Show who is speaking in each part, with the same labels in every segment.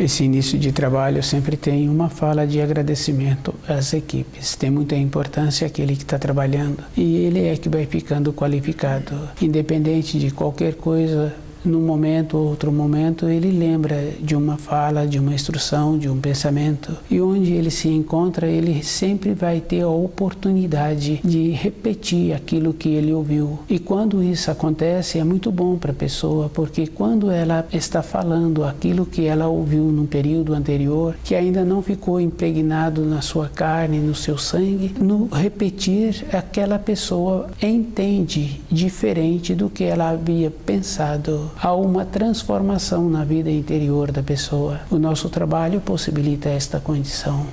Speaker 1: Esse início de trabalho sempre tem uma fala de agradecimento às equipes. Tem muita importância aquele que está trabalhando e ele é que vai ficando qualificado. Independente de qualquer coisa, num momento ou outro momento, ele lembra de uma fala, de uma instrução, de um pensamento. E onde ele se encontra, ele sempre vai ter a oportunidade de repetir aquilo que ele ouviu. E quando isso acontece, é muito bom para a pessoa, porque quando ela está falando aquilo que ela ouviu num período anterior, que ainda não ficou impregnado na sua carne, no seu sangue, no repetir, aquela pessoa entende diferente do que ela havia pensado. Há uma transformação na vida interior da pessoa. O nosso trabalho possibilita esta condição.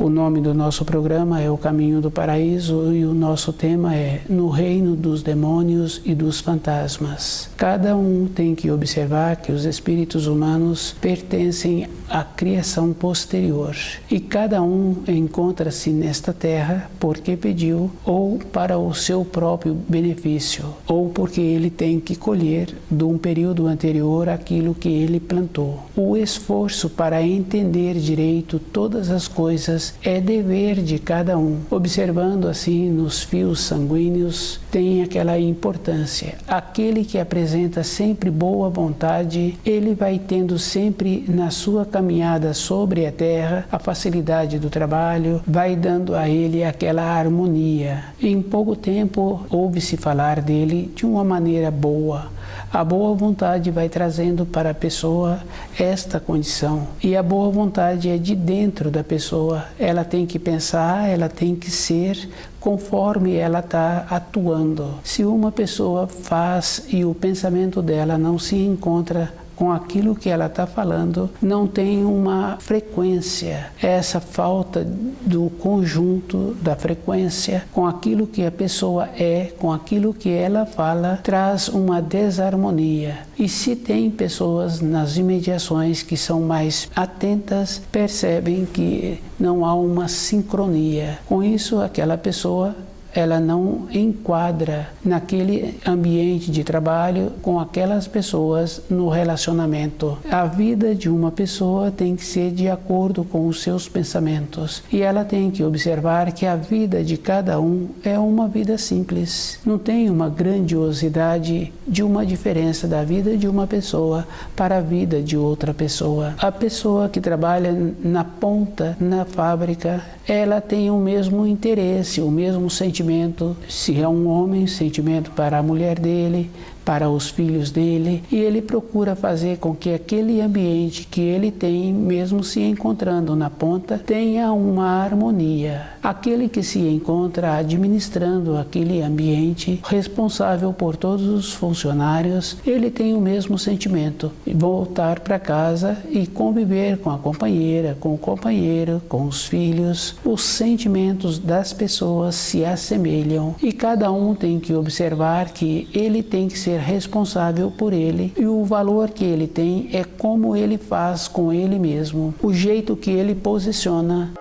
Speaker 1: O nome do nosso programa é O Caminho do Paraíso e o nosso tema é No Reino dos Demônios e dos Fantasmas. Cada um tem que observar que os espíritos humanos pertencem à criação posterior e cada um encontra-se nesta terra porque pediu ou para o seu próprio benefício ou porque ele tem que colher de um período anterior aquilo que ele plantou. O esforço para entender direito todas as coisas é dever de cada um. Observando assim nos fios sanguíneos tem aquela importância. Aquele que apresenta sempre boa vontade, ele vai tendo sempre na sua caminhada sobre a terra a facilidade do trabalho, vai dando a ele aquela harmonia. Em pouco tempo ouve-se falar dele de uma maneira boa. A boa vontade vai trazendo para a pessoa esta condição. E a boa vontade é de dentro da pessoa. Ela tem que pensar, ela tem que ser conforme ela está atuando. Se uma pessoa faz e o pensamento dela não se encontra com aquilo que ela está falando, não tem uma frequência. Essa falta do conjunto da frequência com aquilo que a pessoa é, com aquilo que ela fala, traz uma desarmonia. E se tem pessoas nas imediações que são mais atentas, percebem que não há uma sincronia. Com isso, aquela pessoa ela não enquadra naquele ambiente de trabalho com aquelas pessoas no relacionamento. A vida de uma pessoa tem que ser de acordo com os seus pensamentos e ela tem que observar que a vida de cada um é uma vida simples. Não tem uma grandiosidade de uma diferença da vida de uma pessoa para a vida de outra pessoa. A pessoa que trabalha na ponta, na fábrica, ela tem o mesmo interesse, o mesmo sentimento. Se é um homem, sentimento para a mulher dele, para os filhos dele, e ele procura fazer com que aquele ambiente que ele tem, mesmo se encontrando na ponta, tenha uma harmonia. Aquele que se encontra administrando aquele ambiente, responsável por todos os funcionários, ele tem o mesmo sentimento, voltar para casa e conviver com a companheira, com o companheiro, com os filhos. Os sentimentos das pessoas se assemelham e cada um tem que observar que ele tem que ser responsável por ele e o valor que ele tem é como ele faz com ele mesmo, o jeito que ele posiciona.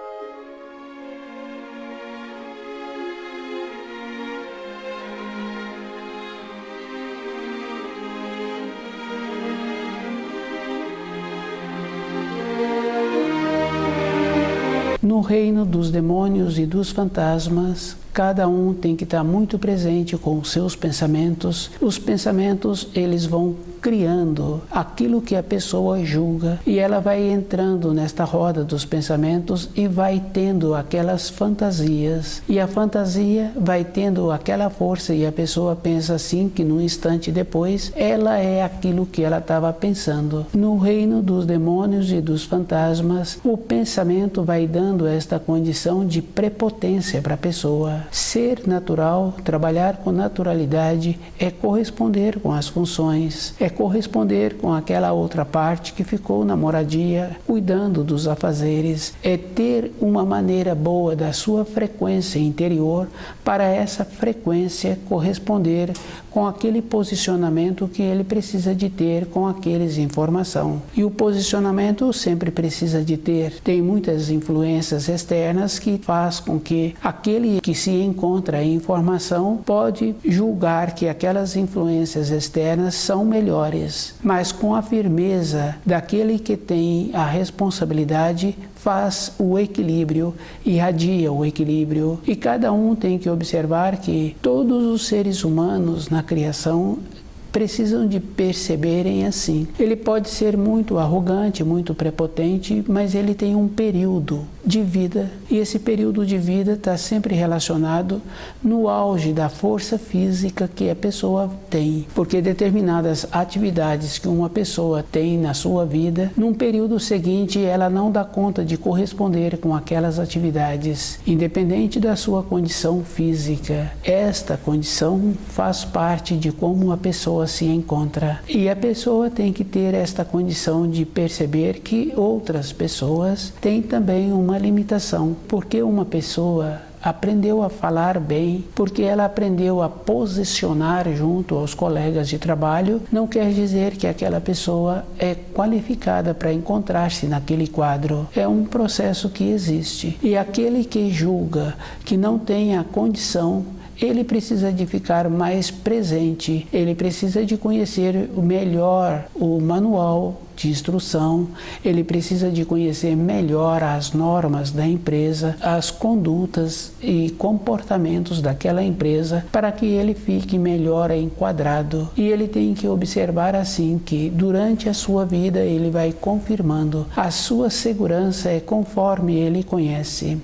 Speaker 1: No reino dos demônios e dos fantasmas, cada um tem que estar muito presente com os seus pensamentos. Os pensamentos, eles vão criando aquilo que a pessoa julga, e ela vai entrando nesta roda dos pensamentos e vai tendo aquelas fantasias, e a fantasia vai tendo aquela força, e a pessoa pensa assim que no instante depois ela é aquilo que ela estava pensando. No reino dos demônios e dos fantasmas, o pensamento vai dando esta condição de prepotência para a pessoa. Ser natural, trabalhar com naturalidade, é corresponder com as funções, é corresponder com aquela outra parte que ficou na moradia, cuidando dos afazeres, é ter uma maneira boa da sua frequência interior para essa frequência corresponder com aquele posicionamento que ele precisa de ter com aqueles informação. E o posicionamento sempre precisa de ter. Tem muitas influências externas que faz com que aquele que se encontra em informação pode julgar que aquelas influências externas são melhores, mas com a firmeza daquele que tem a responsabilidade, faz o equilíbrio, irradia o equilíbrio, e cada um tem que observar que todos os seres humanos na criação precisam de perceberem assim. Ele pode ser muito arrogante, muito prepotente, mas ele tem um período de vida, e esse período de vida está sempre relacionado no auge da força física que a pessoa tem, porque determinadas atividades que uma pessoa tem na sua vida, num período seguinte ela não dá conta de corresponder com aquelas atividades, independente da sua condição física. Esta condição faz parte de como a pessoa se encontra, e a pessoa tem que ter esta condição de perceber que outras pessoas têm também uma limitação, porque uma pessoa aprendeu a falar bem, porque ela aprendeu a posicionar junto aos colegas de trabalho, não quer dizer que aquela pessoa é qualificada para encontrar-se naquele quadro. É um processo que existe, e aquele que julga que não tem a condição, ele precisa de ficar mais presente, ele precisa de conhecer melhor o manual de instrução, ele precisa de conhecer melhor as normas da empresa, as condutas e comportamentos daquela empresa, para que ele fique melhor enquadrado. E ele tem que observar assim que durante a sua vida ele vai confirmando a sua segurança é conforme ele conhece.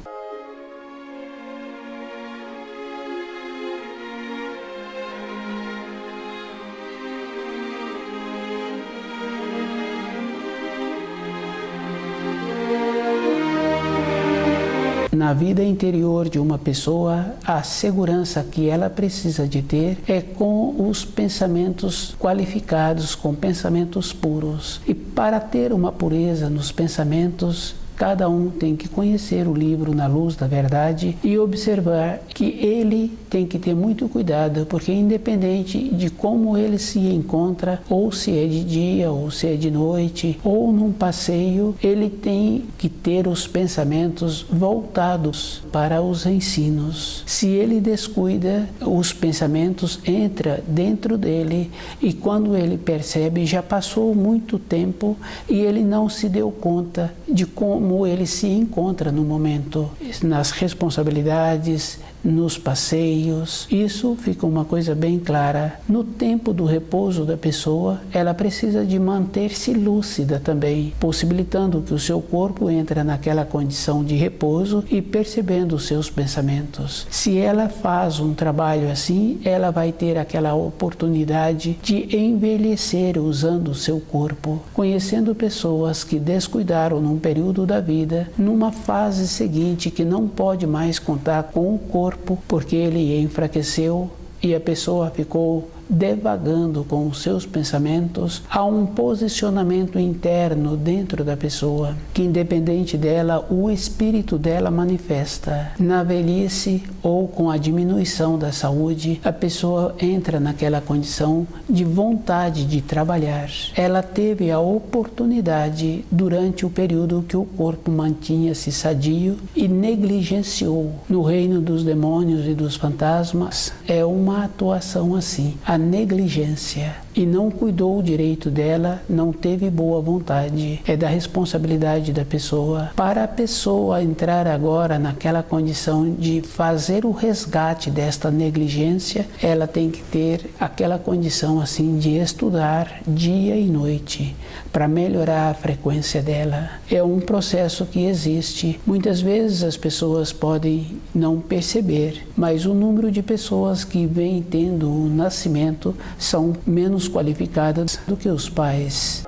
Speaker 1: Na vida interior de uma pessoa, a segurança que ela precisa de ter é com os pensamentos qualificados, com pensamentos puros. E para ter uma pureza nos pensamentos, cada um tem que conhecer o livro Na Luz da Verdade e observar que ele tem que ter muito cuidado, porque independente de como ele se encontra, ou se é de dia, ou se é de noite, ou num passeio, ele tem que ter os pensamentos voltados para os ensinos. Se ele descuida, os pensamentos entram dentro dele, e quando ele percebe, já passou muito tempo e ele não se deu conta de como ele se encontra no momento, nas responsabilidades, nos passeios. Isso fica uma coisa bem clara. No tempo do repouso da pessoa, ela precisa de manter-se lúcida também, possibilitando que o seu corpo entre naquela condição de repouso e percebendo os seus pensamentos. Se ela faz um trabalho assim, ela vai ter aquela oportunidade de envelhecer usando o seu corpo, conhecendo pessoas que descuidaram num período da vida, numa fase seguinte que não pode mais contar com o corpo, porque ele enfraqueceu e a pessoa ficou devagando com os seus pensamentos. Há um posicionamento interno dentro da pessoa que, independente dela, o espírito dela manifesta. Na velhice ou com a diminuição da saúde, a pessoa entra naquela condição de vontade de trabalhar. Ela teve a oportunidade durante o período que o corpo mantinha-se sadio e negligenciou. No reino dos demônios e dos fantasmas é uma atuação assim, a negligência. e não cuidou direito dela, não teve boa vontade. É da responsabilidade da pessoa. Para a pessoa entrar agora naquela condição de fazer o resgate desta negligência, ela tem que ter aquela condição assim de estudar dia e noite para melhorar a frequência dela. É um processo que existe. Muitas vezes as pessoas podem não perceber, mas o número de pessoas que vêm tendo o nascimento são menos qualificadas do que os pais.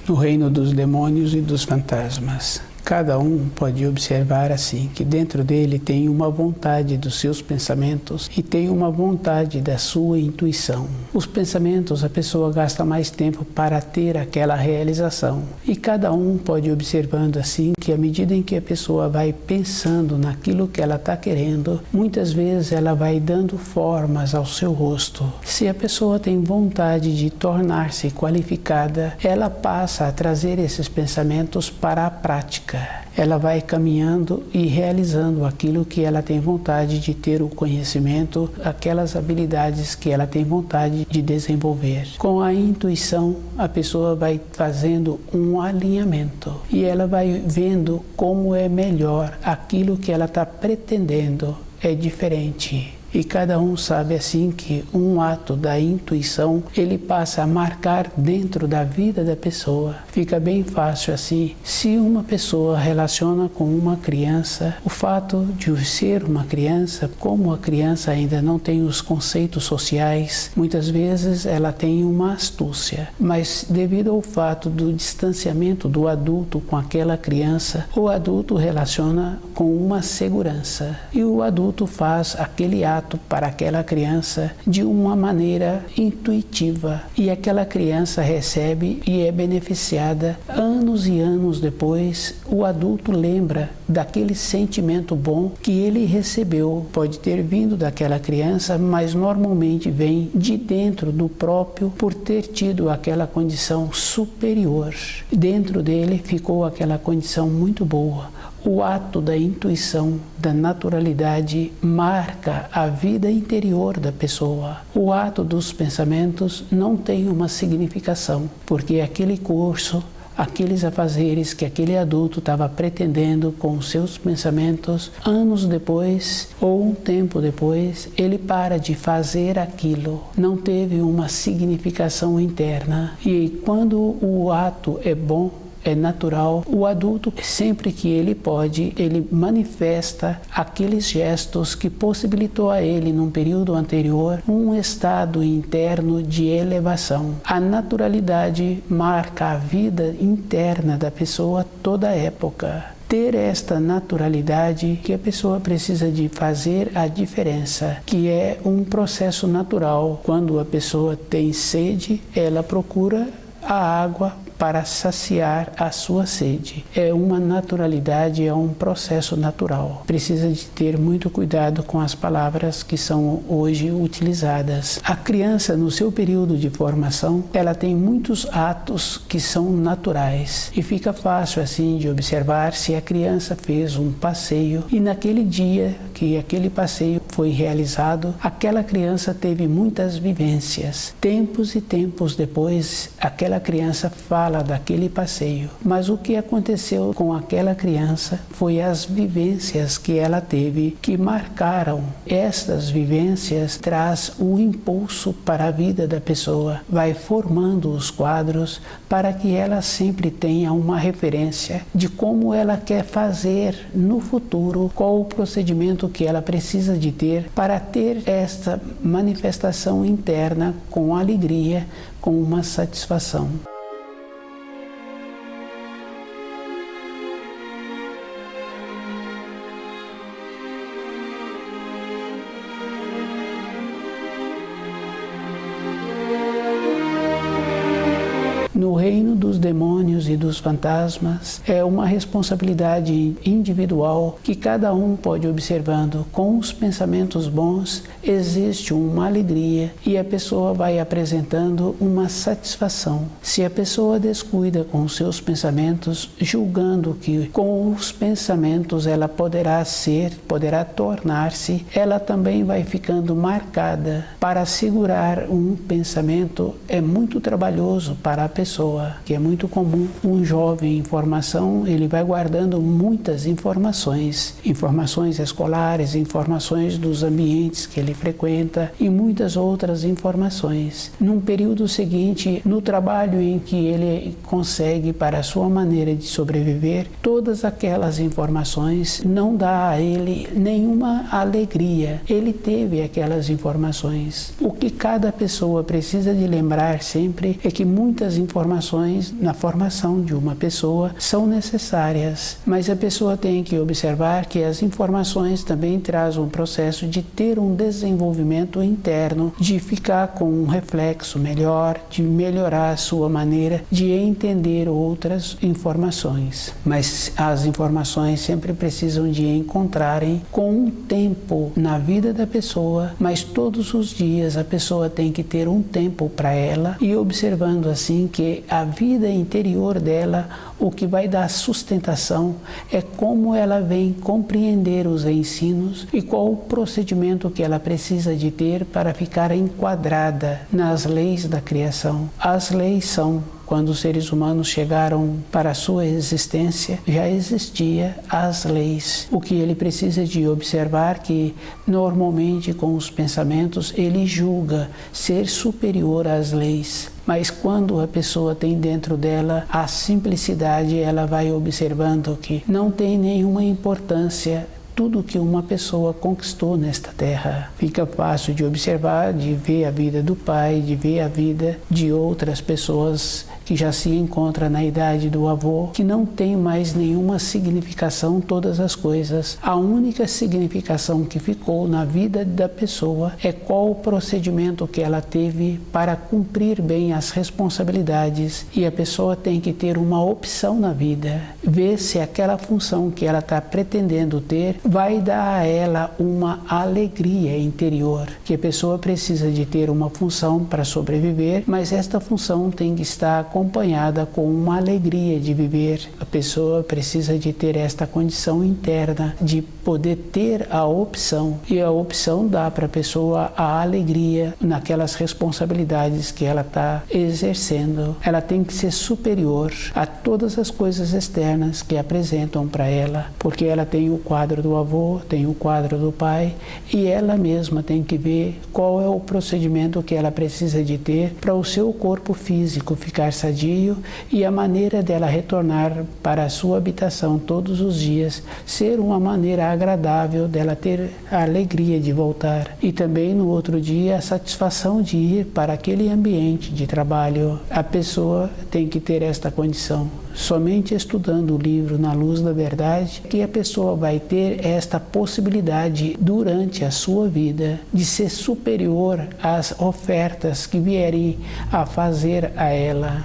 Speaker 1: No reino dos demônios e dos fantasmas, cada um pode observar assim, que dentro dele tem uma vontade dos seus pensamentos e tem uma vontade da sua intuição. Os pensamentos, a pessoa gasta mais tempo para ter aquela realização. E cada um pode ir observando assim, que à medida em que a pessoa vai pensando naquilo que ela está querendo, muitas vezes ela vai dando formas ao seu rosto. Se a pessoa tem vontade de tornar-se qualificada, ela passa a trazer esses pensamentos para a prática. Ela vai caminhando e realizando aquilo que ela tem vontade de ter o conhecimento, aquelas habilidades que ela tem vontade de desenvolver. Com a intuição, a pessoa vai fazendo um alinhamento e ela vai vendo como é melhor aquilo que ela está pretendendo. É diferente. E cada um sabe assim que um ato da intuição, ele passa a marcar dentro da vida da pessoa. Fica bem fácil assim. Se uma pessoa relaciona com uma criança, o fato de ser uma criança, como a criança ainda não tem os conceitos sociais, muitas vezes ela tem uma astúcia. Mas devido ao fato do distanciamento do adulto com aquela criança, o adulto relaciona com uma segurança. E o adulto faz aquele ato para aquela criança de uma maneira intuitiva e aquela criança recebe e é beneficiada. Anos e anos depois, o adulto lembra daquele sentimento bom que ele recebeu. Pode ter vindo daquela criança, mas normalmente vem de dentro do próprio por ter tido aquela condição superior. Dentro dele ficou aquela condição muito boa. O ato da intuição, da naturalidade, marca a vida interior da pessoa. O ato dos pensamentos não tem uma significação, porque aquele curso, aqueles afazeres que aquele adulto estava pretendendo com os seus pensamentos, anos depois ou um tempo depois, ele para de fazer aquilo. Não teve uma significação interna. E quando o ato é bom, é natural, o adulto, sempre que ele pode, ele manifesta aqueles gestos que possibilitou a ele, num período anterior, um estado interno de elevação. A naturalidade marca a vida interna da pessoa toda a época. Ter esta naturalidade que a pessoa precisa de fazer a diferença, que é um processo natural. Quando a pessoa tem sede, ela procura a água para saciar a sua sede. É uma naturalidade, é um processo natural. Precisa de ter muito cuidado com as palavras que são hoje utilizadas. A criança, no seu período de formação, ela tem muitos atos que são naturais e fica fácil assim de observar se a criança fez um passeio e naquele dia que aquele passeio foi realizado, aquela criança teve muitas vivências. Tempos e tempos depois, aquela criança fala daquele passeio, mas o que aconteceu com aquela criança foi as vivências que ela teve que marcaram. Estas vivências traz o impulso para a vida da pessoa, vai formando os quadros para que ela sempre tenha uma referência de como ela quer fazer no futuro, qual o procedimento que ela precisa de ter para ter esta manifestação interna com alegria, com uma satisfação. No reino dos demônios e dos fantasmas, é uma responsabilidade individual que cada um pode ir observando. Com os pensamentos bons, existe uma alegria e a pessoa vai apresentando uma satisfação. Se a pessoa descuida com os seus pensamentos, julgando que com os pensamentos ela poderá tornar-se, ela também vai ficando marcada. Para segurar um pensamento é muito trabalhoso para a pessoa, que é muito comum. Um jovem em formação, ele vai guardando muitas informações escolares, informações dos ambientes que ele frequenta e muitas outras informações. Num período seguinte, no trabalho em que ele consegue, para a sua maneira de sobreviver, todas aquelas informações não dá a ele nenhuma alegria. Ele teve aquelas informações. O que cada pessoa precisa de lembrar sempre é que muitas informações na formação de uma pessoa são necessárias, mas a pessoa tem que observar que as informações também trazem um processo de ter um desenvolvimento interno, de ficar com um reflexo melhor, de melhorar a sua maneira de entender outras informações. Mas as informações sempre precisam de encontrarem com um tempo na vida da pessoa, mas todos os dias a pessoa tem que ter um tempo para ela e observando assim que a vida interior dela, o que vai dar sustentação é como ela vem compreender os ensinos e qual o procedimento que ela precisa de ter para ficar enquadrada nas leis da criação. As leis são: quando os seres humanos chegaram para a sua existência, já existia as leis. O que ele precisa de observar que, normalmente, com os pensamentos, ele julga ser superior às leis. Mas quando a pessoa tem dentro dela a simplicidade, ela vai observando que não tem nenhuma importância tudo que uma pessoa conquistou nesta terra. Fica fácil de observar, de ver a vida do pai, de ver a vida de outras pessoas que já se encontram na idade do avô, que não tem mais nenhuma significação todas as coisas. A única significação que ficou na vida da pessoa é qual o procedimento que ela teve para cumprir bem as responsabilidades. E a pessoa tem que ter uma opção na vida, ver se aquela função que ela está pretendendo ter vai dar a ela uma alegria interior, que a pessoa precisa de ter uma função para sobreviver, mas esta função tem que estar acompanhada com uma alegria de viver. A pessoa precisa de ter esta condição interna de poder ter a opção, e a opção dá para a pessoa a alegria naquelas responsabilidades que ela está exercendo. Ela tem que ser superior a todas as coisas externas que apresentam para ela, porque ela tem o quadro do avô, tem o quadro do pai, e ela mesma tem que ver qual é o procedimento que ela precisa de ter para o seu corpo físico ficar sadio e a maneira dela retornar para a sua habitação todos os dias ser uma maneira agradável dela ter a alegria de voltar, e também no outro dia a satisfação de ir para aquele ambiente de trabalho. A pessoa tem que ter esta condição. Somente estudando o livro Na Luz da Verdade que a pessoa vai ter esta possibilidade durante a sua vida de ser superior às ofertas que vierem a fazer a ela.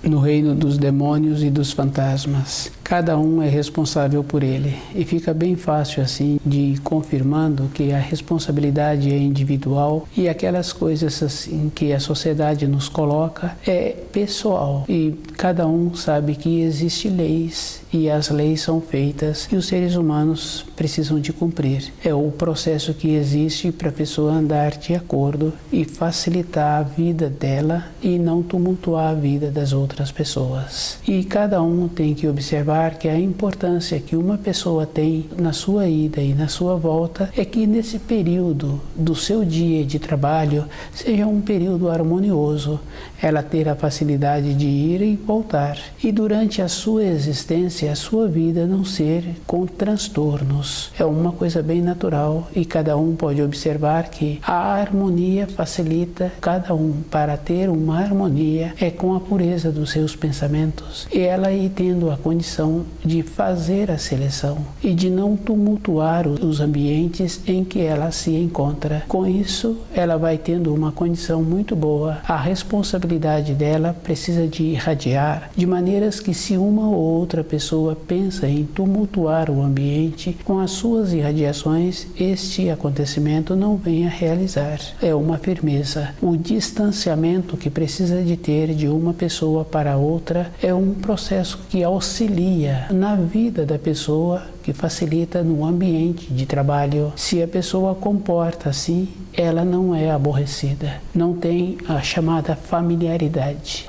Speaker 1: No reino dos demônios e dos fantasmas, cada um é responsável por ele, e fica bem fácil assim de ir confirmando que a responsabilidade é individual e aquelas coisas assim que a sociedade nos coloca é pessoal, e cada um sabe que existem leis e as leis são feitas e os seres humanos precisam de cumprir. É o processo que existe para a pessoa andar de acordo e facilitar a vida dela e não tumultuar a vida das outras pessoas. E cada um tem que observar que a importância que uma pessoa tem na sua ida e na sua volta é que nesse período do seu dia de trabalho seja um período harmonioso, ela ter a facilidade de ir e voltar. E durante a sua existência, a sua vida não ser com transtornos. É uma coisa bem natural e cada um pode observar que a harmonia facilita cada um. Para ter uma harmonia é com a pureza do dos seus pensamentos, ela ir tendo a condição de fazer a seleção e de não tumultuar os ambientes em que ela se encontra. Com isso, ela vai tendo uma condição muito boa. A responsabilidade dela precisa de irradiar, de maneiras que se uma ou outra pessoa pensa em tumultuar o ambiente com as suas irradiações, este acontecimento não vem a realizar. É uma firmeza. O distanciamento que precisa de ter de uma pessoa para outra é um processo que auxilia na vida da pessoa, que facilita no ambiente de trabalho. Se a pessoa comporta assim, ela não é aborrecida, não tem a chamada familiaridade.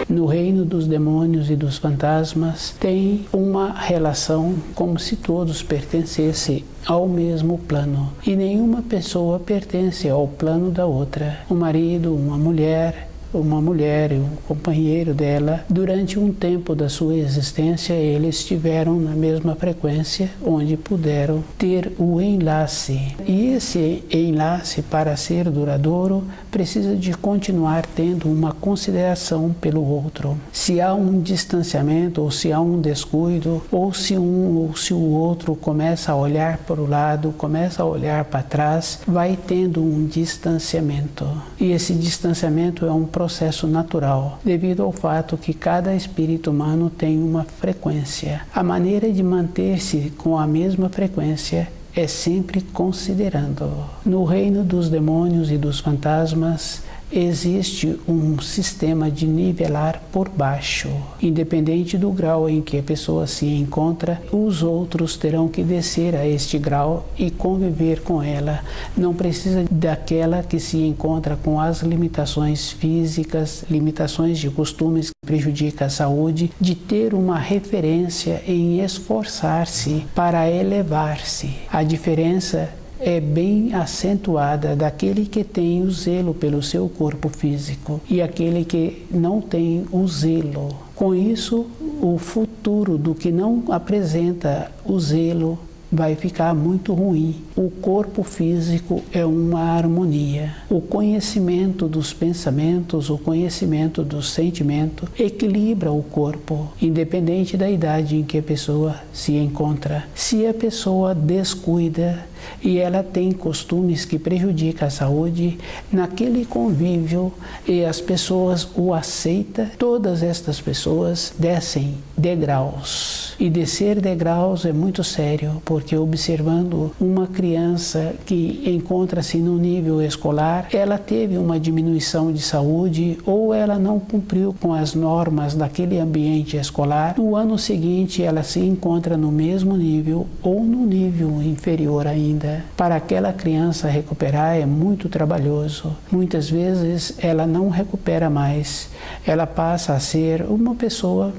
Speaker 1: No reino dos demônios e dos fantasmas tem uma relação como se todos pertencessem ao mesmo plano e nenhuma pessoa pertence ao plano da outra. Um marido, uma mulher e um companheiro dela, durante um tempo da sua existência, eles estiveram na mesma frequência, onde puderam ter o enlace. E esse enlace, para ser duradouro, precisa de continuar tendo uma consideração pelo outro. Se há um distanciamento, ou se há um descuido, ou se o outro começa a olhar para o lado, começa a olhar para trás, vai tendo um distanciamento. E esse distanciamento é um processo natural, devido ao fato que cada espírito humano tem uma frequência. A maneira de manter-se com a mesma frequência é sempre considerando. No reino dos demônios e dos fantasmas, existe um sistema de nivelar por baixo. Independente do grau em que a pessoa se encontra, os outros terão que descer a este grau e conviver com ela. Não precisa daquela que se encontra com as limitações físicas, limitações de costumes que prejudicam a saúde, de ter uma referência em esforçar-se para elevar-se. A diferença é bem acentuada daquele que tem o zelo pelo seu corpo físico e aquele que não tem o zelo. Com isso, o futuro do que não apresenta o zelo vai ficar muito ruim. O corpo físico é uma harmonia. O conhecimento dos pensamentos, o conhecimento do sentimento equilibra o corpo, independente da idade em que a pessoa se encontra. Se a pessoa descuida e ela tem costumes que prejudicam a saúde, naquele convívio e as pessoas o aceitam, todas estas pessoas descem degraus. E descer degraus é muito sério, porque observando uma criança que encontra-se no nível escolar, ela teve uma diminuição de saúde ou ela não cumpriu com as normas daquele ambiente escolar, no ano seguinte ela se encontra no mesmo nível ou no nível inferior ainda. Para aquela criança recuperar é muito trabalhoso. Muitas vezes ela não recupera mais, ela passa a ser uma pessoa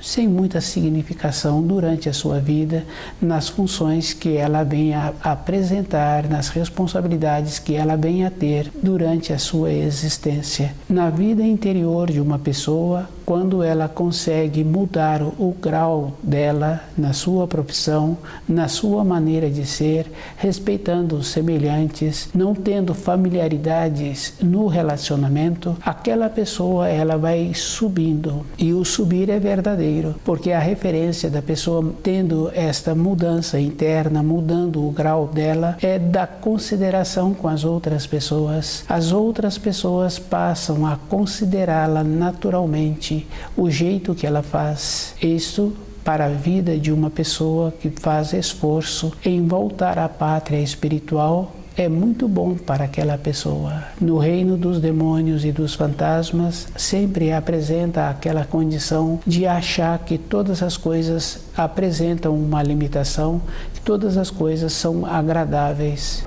Speaker 1: sem muita significação durante a sua vida, nas funções que ela vem a apresentar, nas responsabilidades que ela vem a ter durante a sua existência. Na vida interior de uma pessoa, quando ela consegue mudar o grau dela na sua profissão, na sua maneira de ser, respeitando os semelhantes, não tendo familiaridades no relacionamento, aquela pessoa ela vai subindo. E o subir é verdadeiro, porque a referência da pessoa tendo esta mudança interna, mudando o grau dela, é da consideração com as outras pessoas. As outras pessoas passam a considerá-la naturalmente, o jeito que ela faz. Isso para a vida de uma pessoa que faz esforço em voltar à pátria espiritual é muito bom para aquela pessoa. No reino dos demônios e dos fantasmas, sempre apresenta aquela condição de achar que todas as coisas apresentam uma limitação, que todas as coisas são agradáveis.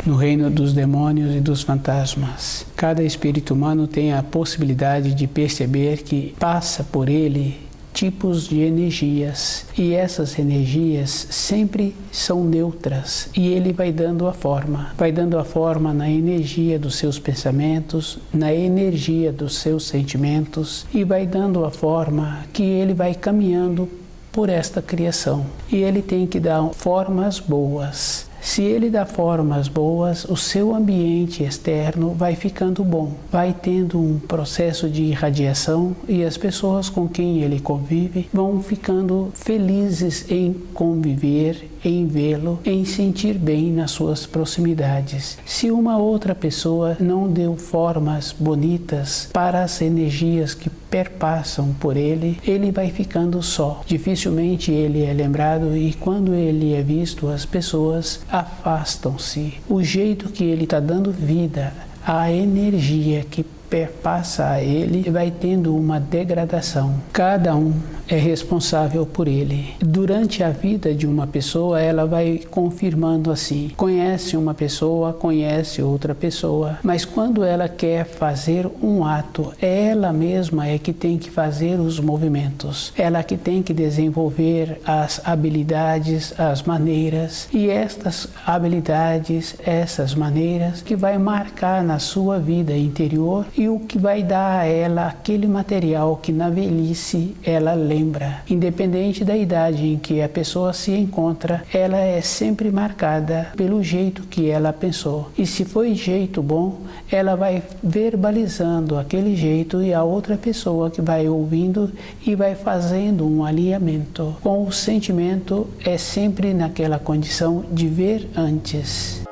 Speaker 1: No reino dos demônios e dos fantasmas, cada espírito humano tem a possibilidade de perceber que passa por ele tipos de energias e essas energias sempre são neutras e ele vai dando a forma na energia dos seus pensamentos, na energia dos seus sentimentos e vai dando a forma que ele vai caminhando por esta criação. E ele tem que dar formas boas. Se ele dá formas boas, o seu ambiente externo vai ficando bom, vai tendo um processo de irradiação e as pessoas com quem ele convive vão ficando felizes em conviver, em vê-lo, em sentir bem nas suas proximidades. Se uma outra pessoa não deu formas bonitas para as energias que perpassam por ele, ele vai ficando só. Dificilmente ele é lembrado e quando ele é visto, as pessoas afastam-se. O jeito que ele está dando vida, a energia que perpassa a ele, vai tendo uma degradação. Cada um é responsável por ele. Durante a vida de uma pessoa, ela vai confirmando assim. Conhece uma pessoa, conhece outra pessoa, mas quando ela quer fazer um ato, ela mesma é que tem que fazer os movimentos. Ela que tem que desenvolver as habilidades, as maneiras, e estas habilidades, essas maneiras que vai marcar na sua vida interior e o que vai dar a ela aquele material que na velhice ela lembra. Independente da idade em que a pessoa se encontra, ela é sempre marcada pelo jeito que ela pensou. E se foi jeito bom, ela vai verbalizando aquele jeito e a outra pessoa que vai ouvindo e vai fazendo um alinhamento. Com o sentimento é sempre naquela condição de ver antes.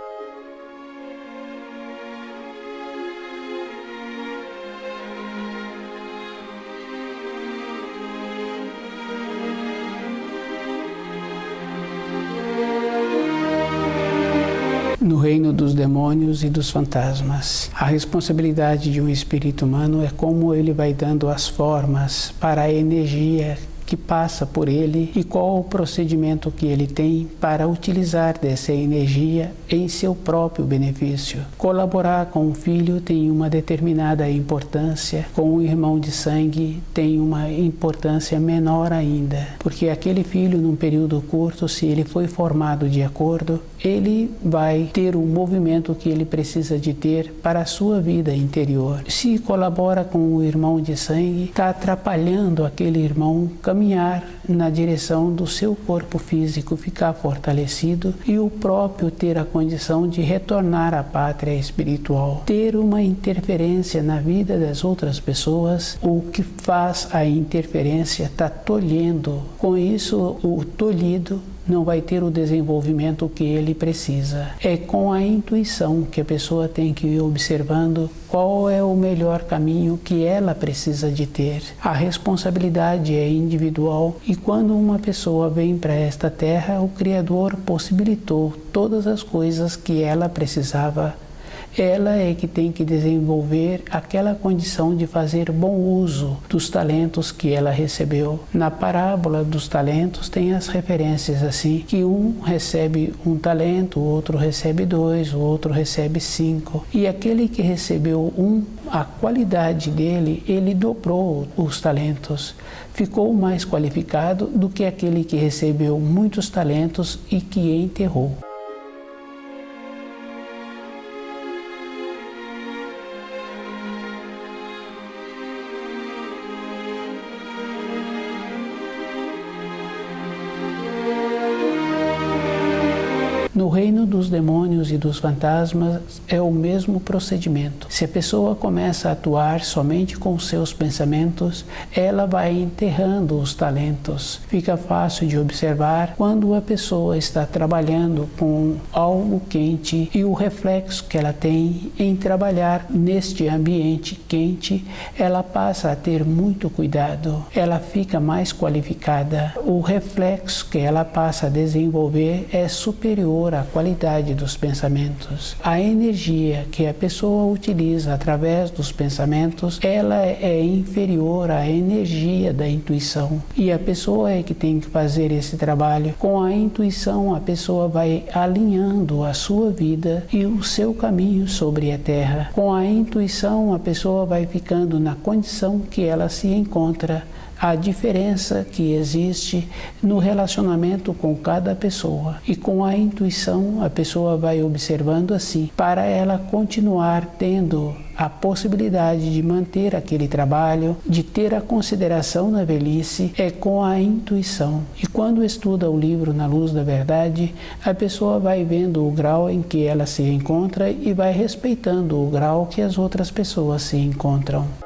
Speaker 1: No reino dos demônios e dos fantasmas, a responsabilidade de um espírito humano é como ele vai dando as formas para a energia que passa por ele e qual o procedimento que ele tem para utilizar dessa energia em seu próprio benefício. Colaborar com o filho tem uma determinada importância, com o irmão de sangue tem uma importância menor ainda, porque aquele filho, num período curto, se ele foi formado de acordo, ele vai ter o movimento que ele precisa de ter para a sua vida interior. Se colabora com o irmão de sangue, está atrapalhando aquele irmão caminhar na direção do seu corpo físico ficar fortalecido e o próprio ter a condição de retornar à pátria espiritual. Ter uma interferência na vida das outras pessoas, o que faz a interferência está tolhendo. Com isso, o tolhido não vai ter o desenvolvimento que ele precisa. É com a intuição que a pessoa tem que ir observando qual é o melhor caminho que ela precisa de ter. A responsabilidade é individual e quando uma pessoa vem para esta terra, o Criador possibilitou todas as coisas que ela precisava. Ela é que tem que desenvolver aquela condição de fazer bom uso dos talentos que ela recebeu. Na parábola dos talentos tem as referências assim, que um recebe um talento, o outro recebe 2, o outro recebe 5. E aquele que recebeu a qualidade dele, ele dobrou os talentos. Ficou mais qualificado do que aquele que recebeu muitos talentos e que enterrou. No reino dos demônios e dos fantasmas é o mesmo procedimento. Se a pessoa começa a atuar somente com seus pensamentos, ela vai enterrando os talentos. Fica fácil de observar quando a pessoa está trabalhando com algo quente e o reflexo que ela tem em trabalhar neste ambiente quente, ela passa a ter muito cuidado. Ela fica mais qualificada. O reflexo que ela passa a desenvolver é superior à qualidade dos pensamentos. A energia que a pessoa utiliza através dos pensamentos, ela é inferior à energia da intuição. E a pessoa é que tem que fazer esse trabalho. Com a intuição, a pessoa vai alinhando a sua vida e o seu caminho sobre a terra. Com a intuição, a pessoa vai ficando na condição que ela se encontra a diferença que existe no relacionamento com cada pessoa. E com a intuição, a pessoa vai observando assim, para ela continuar tendo a possibilidade de manter aquele trabalho, de ter a consideração na velhice, é com a intuição. E quando estuda o livro Na Luz da Verdade, a pessoa vai vendo o grau em que ela se encontra e vai respeitando o grau que as outras pessoas se encontram.